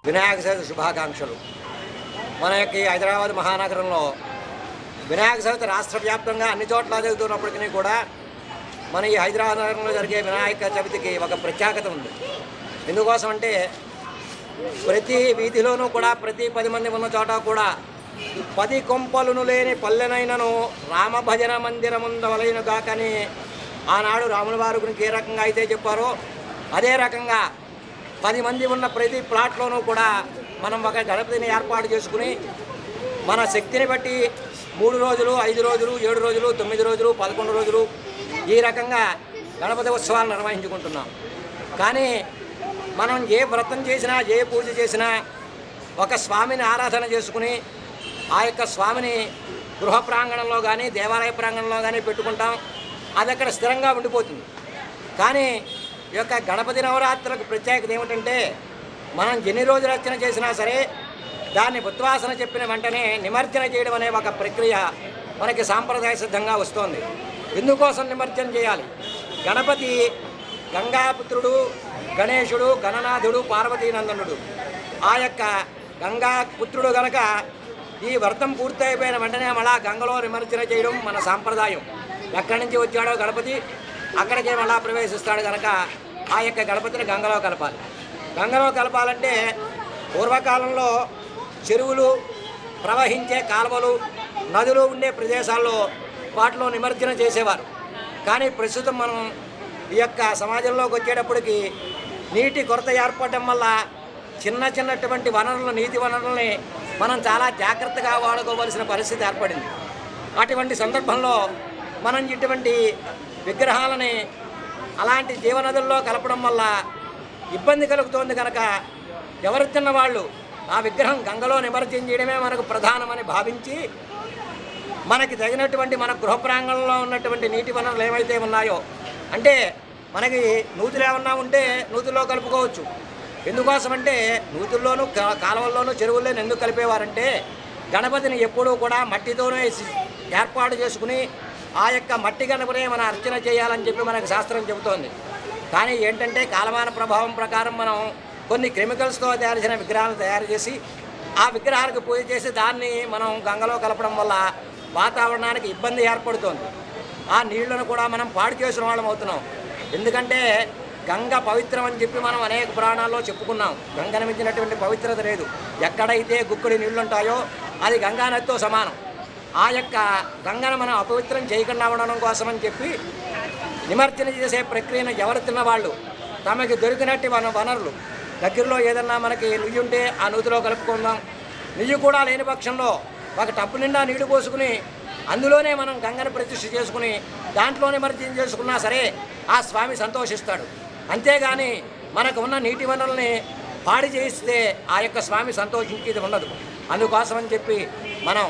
వినాయక చవితి శుభాకాంక్షలు. మన యొక్క హైదరాబాద్ మహానగరంలో వినాయక చవితి రాష్ట్ర వ్యాప్తంగా అన్ని చోట్ల జరుగుతున్నప్పటికీ కూడా మన ఈ హైదరాబాద్ నగరంలో జరిగే వినాయక చవితికి ఒక ప్రత్యేకత ఉంది. ఎందుకోసం అంటే ప్రతి వీధిలోనూ కూడా ప్రతి 10 మంది ఉన్న చోట కూడా 10 కొంపలును లేని పల్లెనైనను రామభజన మందిరముందవలైన గాకని ఆనాడు రాముల వారి గురించి ఏ రకంగా అయితే చెప్పారో అదే రకంగా 10 మంది ఉన్న ప్రతి ప్లాట్లోనూ కూడా మనం ఒక గణపతిని ఏర్పాటు చేసుకుని మన శక్తిని బట్టి 3 రోజులు 5 రోజులు 7 రోజులు 9 రోజులు 11 రోజులు ఈ రకంగా గణపతి ఉత్సవాలు నిర్వహించుకుంటున్నాం. కానీ మనం ఏ వ్రతం చేసినా ఏ పూజ చేసినా ఒక స్వామిని ఆరాధన చేసుకుని ఆ యొక్క స్వామిని గృహ ప్రాంగణంలో కానీ దేవాలయ ప్రాంగణంలో కానీ పెట్టుకుంటాం. అది అక్కడ స్థిరంగా ఉండిపోతుంది. కానీ ఈ యొక్క గణపతి నవరాత్రులకు ప్రత్యేకత ఏమిటంటే మనం ఎన్ని రోజులు అర్చన చేసినా సరే దాన్ని ఉద్వాసన చెప్పిన వెంటనే నిమజ్జన చేయడం అనే ఒక ప్రక్రియ మనకి సాంప్రదాయ సిద్ధంగా వస్తుంది. ఎందుకోసం నిమజ్జనం చేయాలి? గణపతి గంగాపుత్రుడు, గణేశుడు, గణనాథుడు, పార్వతీనందనుడు. ఆ యొక్క గంగాపుత్రుడు గనక ఈ వ్రతం పూర్తయిపోయిన వెంటనే మళ్ళా గంగలో నిమజ్జన చేయడం మన సాంప్రదాయం. ఎక్కడి నుంచి వచ్చాడో గణపతి అక్కడికే మళ్ళా ప్రవేశిస్తాడు కనుక ఆ యొక్క గణపతిని గంగలో కలపాలి. గంగలో కలపాలంటే పూర్వకాలంలో చెరువులు, ప్రవహించే కాలువలు, నదులు ఉండే ప్రదేశాల్లో వాటిలో నిమజ్జనం చేసేవారు. కానీ ప్రస్తుతం మనం ఈ యొక్క సమాజంలోకి వచ్చేటప్పటికి నీటి కొరత ఏర్పడడం వల్ల చిన్నటువంటి వనరులు, నీటి వనరులని మనం చాలా జాగ్రత్తగా వాడుకోవలసిన పరిస్థితి ఏర్పడింది. అటువంటి సందర్భంలో మనం ఇటువంటి విగ్రహాలని అలాంటి జీవనదుల్లో కలపడం వల్ల ఇబ్బంది కలుగుతోంది కనుక ఎవరు తిన్నవాళ్ళు ఆ విగ్రహం గంగలో నిమజ్జనం చేయడమే మనకు ప్రధానమని భావించి మనకి తగినటువంటి మన గృహ ప్రాంగణంలో ఉన్నటువంటి నీటి వనరులు ఏవైతే ఉన్నాయో అంటే మనకి నూతులు ఏమన్నా ఉంటే నూతుల్లో కలుపుకోవచ్చు. ఎందుకోసమంటే నూతుల్లోనూ కాలువల్లోనూ చెరువుల్లోనూ ఎందుకు కలిపేవారంటే గణపతిని ఎప్పుడూ కూడా మట్టితోనే ఏర్పాటు చేసుకుని ఆ యొక్క మట్టి గణపతినే మనం అర్చన చేయాలని చెప్పి మనకు శాస్త్రం చెబుతోంది. కానీ ఏంటంటే కాలమాన ప్రభావం ప్రకారం మనం కొన్ని కెమికల్స్తో తయారు చేసిన విగ్రహాలను తయారు చేసి ఆ విగ్రహాలకు పూజ చేసి దాన్ని మనం గంగలో కలపడం వల్ల వాతావరణానికి ఇబ్బంది ఏర్పడుతోంది. ఆ నీళ్లను కూడా మనం పాడు చేసిన వాళ్ళం అవుతున్నాం. ఎందుకంటే గంగ పవిత్రం అని చెప్పి మనం అనేక పురాణాల్లో చెప్పుకున్నాం. గంగను మించినటువంటి పవిత్రత లేదు. ఎక్కడైతే గుక్కడి నీళ్లుంటాయో అది గంగానదితో సమానం. ఆ యొక్క గంగను మనం అపవిత్రం చేయకుండా ఉండడం కోసమని చెప్పి నిమజ్జన చేసే ప్రక్రియను ఎవరు తిన్నవాళ్ళు తమకి దొరికినట్టు వనరులు దగ్గరలో ఏదన్నా మనకి నుయ్యి ఉంటే ఆ నూతిలో కలుపుకుందాం. నుయ్యి కూడా లేని పక్షంలో ఒక టబ్బు నిండా నీళ్లు పోసుకుని అందులోనే మనం గంగను ప్రతిష్ఠ చేసుకుని దాంట్లో నిమజ్జనం చేసుకున్నా సరే ఆ స్వామి సంతోషిస్తాడు. అంతేగాని మనకు ఉన్న నీటి వనరుల్ని పాడి చేయిస్తే ఆ యొక్క స్వామి సంతోషించేది ఉండదు. అందుకోసమని చెప్పి మనం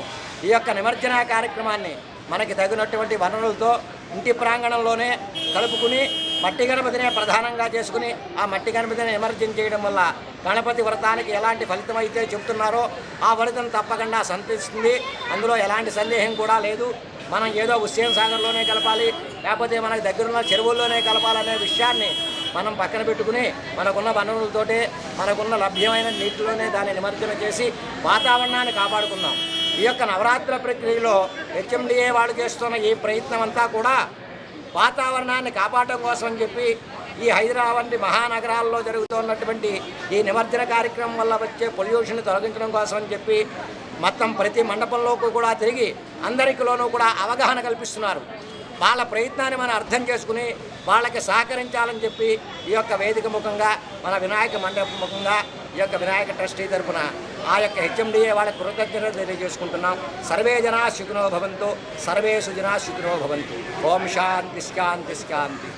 ఈ యొక్క నిమజ్జన కార్యక్రమాన్ని మనకి తగినటువంటి వనరులతో ఇంటి ప్రాంగణంలోనే కలుపుకుని మట్టి గణపతినే ప్రధానంగా చేసుకుని ఆ మట్టి గణపతిని నిమజ్జనం చేయడం వల్ల గణపతి వ్రతానికి ఎలాంటి ఫలితం అయితే చెబుతున్నారో ఆ ఫలితం తప్పకుండా సంతరిస్తుంది. అందులో ఎలాంటి సందేహం కూడా లేదు. మనం ఏదో హుస్సేన్ సాగర్లోనే కలపాలి లేకపోతే మనకు దగ్గరున్న చెరువుల్లోనే కలపాలనే విషయాన్ని మనం పక్కన పెట్టుకుని మనకున్న వనరులతోటే మనకున్న లభ్యమైన నీటిలోనే దాన్ని నిమజ్జనం చేసి వాతావరణాన్ని కాపాడుకుందాం. ఈ యొక్క నవరాత్రుల ప్రక్రియలో హెచ్ఎండిఏ వాళ్ళు చేస్తున్న ఈ ప్రయత్నం అంతా కూడా వాతావరణాన్ని కాపాడటం కోసం అని చెప్పి ఈ హైదరాబాద్ వంటి మహానగరాల్లో జరుగుతున్నటువంటి ఈ నిమజ్జన కార్యక్రమం వల్ల వచ్చే పొల్యూషన్ తొలగించడం కోసం అని చెప్పి మొత్తం ప్రతి మండపంలోకి కూడా తిరిగి అందరికిలోనూ కూడా అవగాహన కల్పిస్తున్నారు. వాళ్ళ ప్రయత్నాన్ని మనం అర్థం చేసుకుని వాళ్ళకి సహకరించాలని చెప్పి ఈ యొక్క వేదిక ముఖంగా మన వినాయక మండపం ముఖంగా ఈ యొక్క వినాయక ట్రస్టీ తరఫున ఆ యొక్క హెచ్ఎండిఏ వాళ్ళ కృతజ్ఞతలు తెలియజేసుకుంటున్నాం. సర్వే జనా సుఖినో భవంతు, సర్వే సుజనా సుఖినో భవంతు. ఓం శాంతి శాంతి శాంతి.